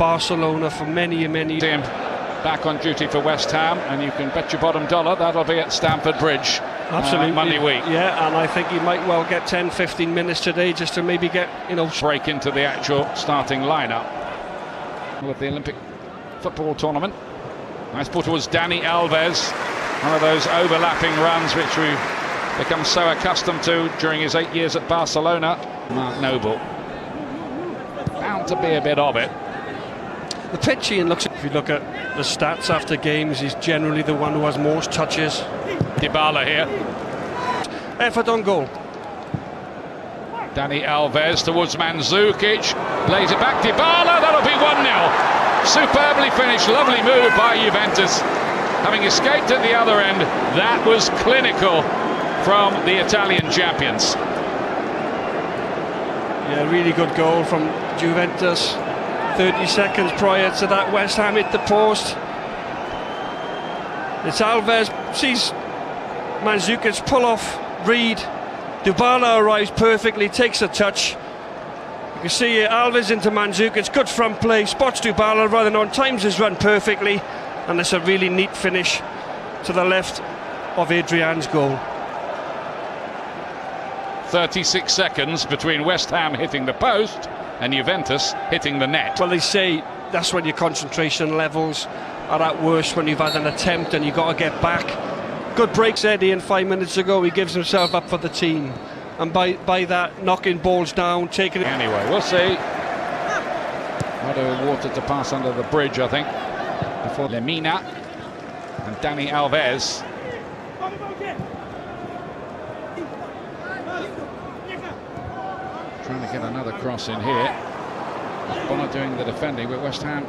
Barcelona for many Him back on duty for West Ham, and you can bet your bottom dollar that'll be at Stamford Bridge. Absolutely. Monday week. Yeah, and I think he might well get 10-15 minutes today just to maybe get, break into the actual starting lineup with the Olympic football tournament. Nice ball towards Dani Alves, one of those overlapping runs which we've become so accustomed to during his 8 years at Barcelona. Mark Noble, bound to be a bit of it. The pitch, Ian, if you look at the stats after games, he's generally the one who has most touches. Dybala here. Effort on goal. Dani Alves towards Mandzukic, plays it back, Dybala, that'll be 1-0. Superbly finished, lovely move by Juventus. Having escaped at the other end, that was clinical from the Italian champions. Yeah, really good goal from Juventus. 30 seconds prior to that, West Ham hit the post. It's Alves, sees Mandzukic pull off Reed. Dybala arrives perfectly, takes a touch. You can see Alves into Mandzukic, good front play, spots Dybala rather than on, times his run perfectly, and it's a really neat finish to the left of Adrian's goal. 36 seconds between West Ham hitting the post and Juventus hitting the net. Well, they say that's when your concentration levels are at worst, when you've had an attempt and you've got to get back. Good breaks, Eddie, and 5 minutes ago he gives himself up for the team, and by that, knocking balls down, taking it. Anyway, we'll see. What a water to pass under the bridge, I think, before Lemina and Dani Alves. Trying to get another cross in here. Bonner doing the defending, but West Ham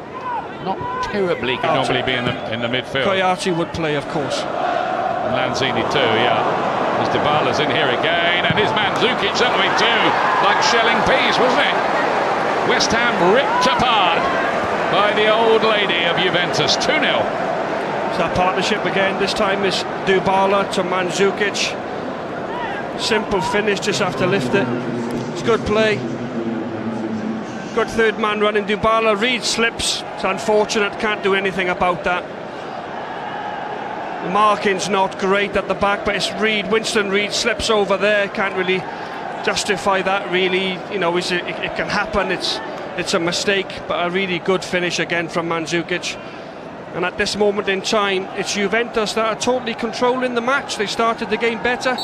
not terribly could normally be in the midfield. GOIH would play, of course. And Lanzini too, yeah. As Dybala's in here again, and his Mandzukic certainly too, like shelling peas, wasn't it? West Ham ripped apart by the old lady of Juventus, 2-0. So that partnership again, this time is Dybala to Mandzukic. Simple finish, just have to lift it. It's good play. Good third man running. Dybala, Reed slips. It's unfortunate, can't do anything about that. The marking's not great at the back, but it's Reed, Winston Reed slips over there. Can't really justify that, really. It can happen. It's a mistake, but a really good finish again from Mandzukic. And at this moment in time, it's Juventus that are totally controlling the match. They started the game better.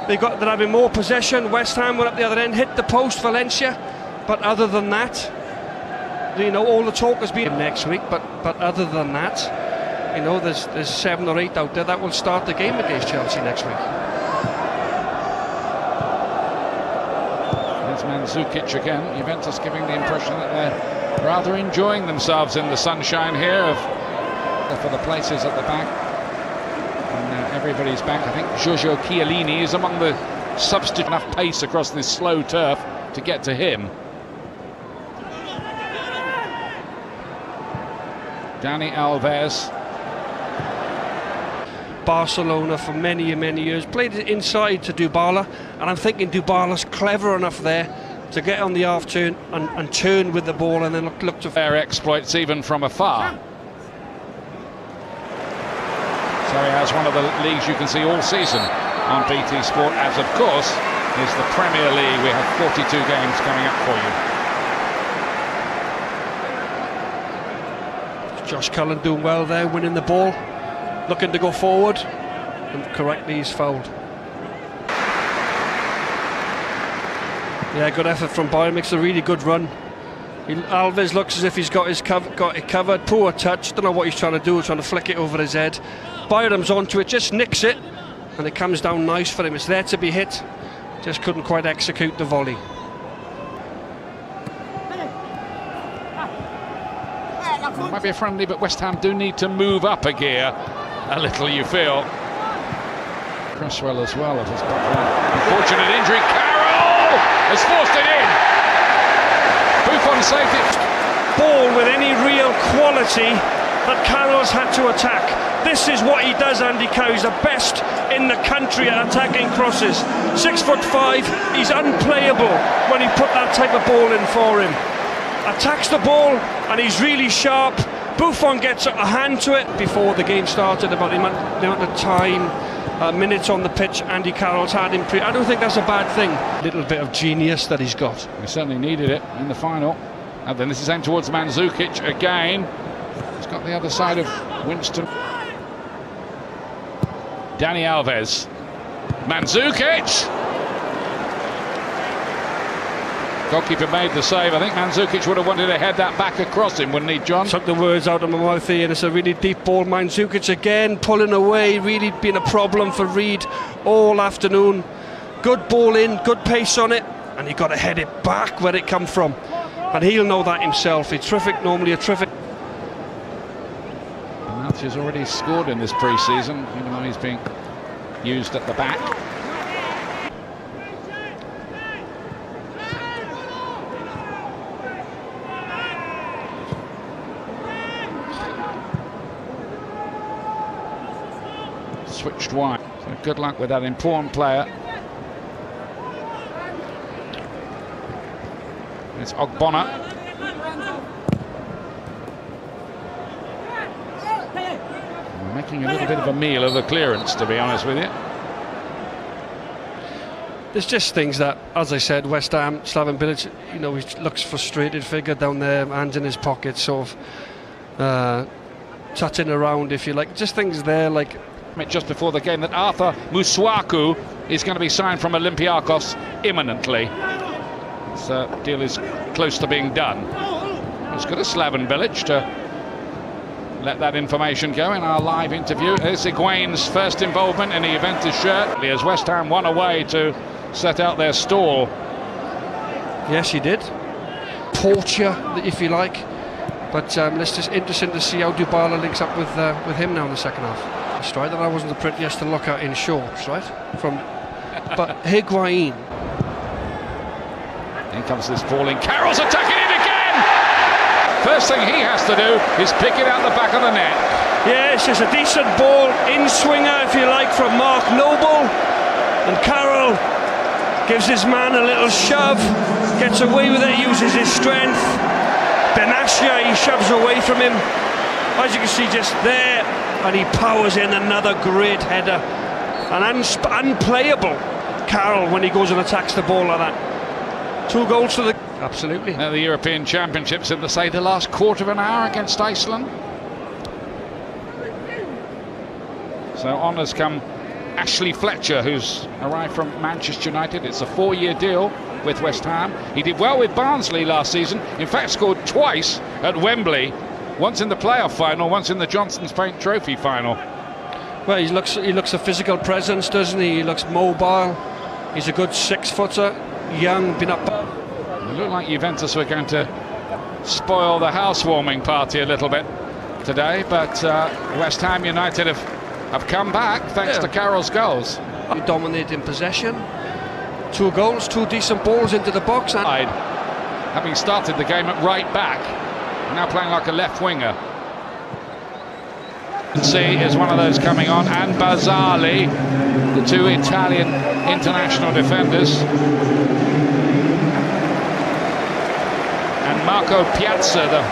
They're having more possession. West Ham went up the other end, hit the post, Valencia. But other than that, all the talk has been next week. But other than that, there's 7 or 8 out there that will start the game against Chelsea next week. There's Mandzukic again. Juventus giving the impression that they're rather enjoying themselves in the sunshine here for the places at the back. And everybody's back. I think Giorgio Chiellini is among the substitute. Enough pace across this slow turf to get to him. Dani Alves. Barcelona for many years, played it inside to Dybala, and I'm thinking Dybala's clever enough there to get on the half turn and turn with the ball and then look to their exploits even from afar. So he has one of the leagues you can see all season on BT Sport, as of course is the Premier League. We have 42 games coming up for you. Josh Cullen doing well there, winning the ball, looking to go forward, and correctly he's fouled. Yeah, good effort from Bayern, makes a really good run. Alves looks as if he's got it covered. Poor touch, don't know what he's trying to do, trying to flick it over his head. Bayern's onto it, just nicks it, and it comes down nice for him. It's there to be hit, just couldn't quite execute the volley. It might be a friendly, but West Ham do need to move up a gear a little, you feel. Cresswell as well, unfortunate injury. Carroll has forced it in. Buffon saved it. Ball with any real quality that Carroll's had to attack. This is what he does, Andy Cow. He's the best in the country at attacking crosses. 6'5", he's unplayable when he put that type of ball in for him. attacks the ball, and he's really sharp. Buffon gets a hand to it before the game started, about the amount of time, minutes on the pitch Andy Carroll's had in I don't think that's a bad thing. Little bit of genius that he's got. He certainly needed it in the final. And then this is aimed towards Mandzukic again. He's got the other side of Winston. Dani Alves. Mandzukic! Goalkeeper made the save. I think Mandzukic would have wanted to head that back across him, wouldn't he, John? Took the words out of my mouth here, and it's a really deep ball. Mandzukic again pulling away, really been a problem for Reed all afternoon. Good ball in, good pace on it, and he got to head it back where it come from. And he'll know that himself. He's terrific, normally a terrific. Has already scored in this pre-season, even though he's being used at the back. Switched wide. So good luck with that important player. It's Ogbonna. Making a little bit of a meal of the clearance, to be honest with you. There's just things that, as I said, West Ham, Slaven Bilic, you know, he looks frustrated figure down there, hands in his pocket, sort of tutting around, if you like. Just things there, like... Just before the game that Arthur Muswaku is going to be signed from Olympiacos imminently. This deal is close to being done. It's good of Slaven Bilic to let that information go in our live interview. There's Higuain's first involvement in the Juventus shirt as West Ham won away to set out their stall. Yes, he did. Torture, if you like. But it's just interesting to see how Dybala links up with him now in the second half. A strike that I wasn't the prettiest to look at in shorts, right? But Higuain. In comes this ball in. Carroll's attacking it again! First thing he has to do is pick it out the back of the net. Yeah, it's just a decent ball, in-swinger, if you like, from Mark Noble. And Carroll gives his man a little shove, gets away with it, uses his strength. Benatia, he shoves away from him. As you can see, just there, and he powers in another great header. An unplayable Carroll when he goes and attacks the ball like that. 2 goals to the... Absolutely. Now the European Championships in the last quarter of an hour against Iceland. So on has come Ashley Fletcher, who's arrived from Manchester United. It's a 4-year deal with West Ham. He did well with Barnsley last season. In fact, scored twice at Wembley. Once in the playoff final, once in the Johnson's Paint Trophy final. Well, he looks a physical presence, doesn't he? He looks mobile. He's a good 6-footer, young, been up. It looked like Juventus were going to spoil the housewarming party a little bit today, but West Ham United have come back thanks to Carroll's goals. He dominated in possession. 2 goals, 2 decent balls into the box. And having started the game at right back, now playing like a left winger. C is one of those coming on, and Bazzali, the 2 Italian international defenders. And Marco Piazza, the